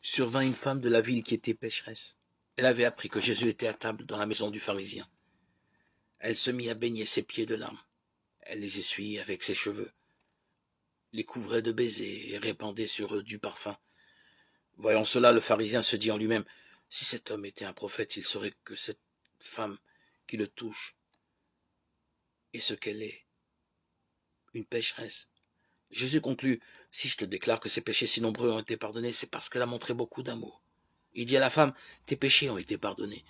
survint une femme de la ville qui était pécheresse. Elle avait appris que Jésus était à table dans la maison du pharisien. Elle se mit à baigner ses pieds de larmes. Elle les essuyait avec ses cheveux, les couvrait de baisers et répandait sur eux du parfum. Voyant cela, le pharisien se dit en lui-même, « Si cet homme était un prophète, il saurait que cette femme qui le touche est ce qu'elle est, une pécheresse. » Jésus conclut, « Si je te déclare que ses péchés si nombreux ont été pardonnés, c'est parce qu'elle a montré beaucoup d'amour. » Il dit à la femme, « Tes péchés ont été pardonnés. »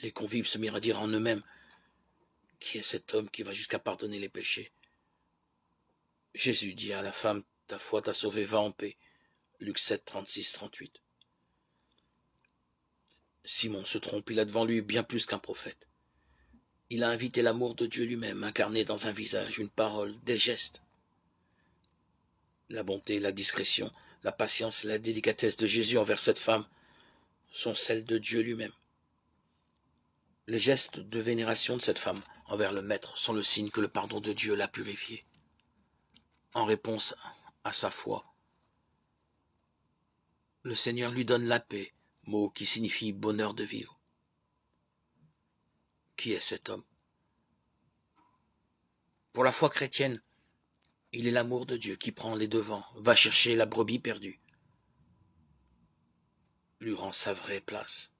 Les convives se mirent à dire en eux-mêmes, « Qui est cet homme qui va jusqu'à pardonner les péchés ?» Jésus dit à la femme, « Ta foi t'a sauvée, va en paix. » Luc 7, 36, 38. Simon se trompe, il a devant lui bien plus qu'un prophète. Il a invité l'amour de Dieu lui-même, incarné dans un visage, une parole, des gestes. La bonté, la discrétion, la patience, la délicatesse de Jésus envers cette femme sont celles de Dieu lui-même. Les gestes de vénération de cette femme envers le Maître sont le signe que le pardon de Dieu l'a purifiée. En réponse à sa foi, le Seigneur lui donne la paix, mot qui signifie bonheur de vivre. Qui est cet homme? Pour la foi chrétienne, il est l'amour de Dieu qui prend les devants, va chercher la brebis perdue, lui rend sa vraie place.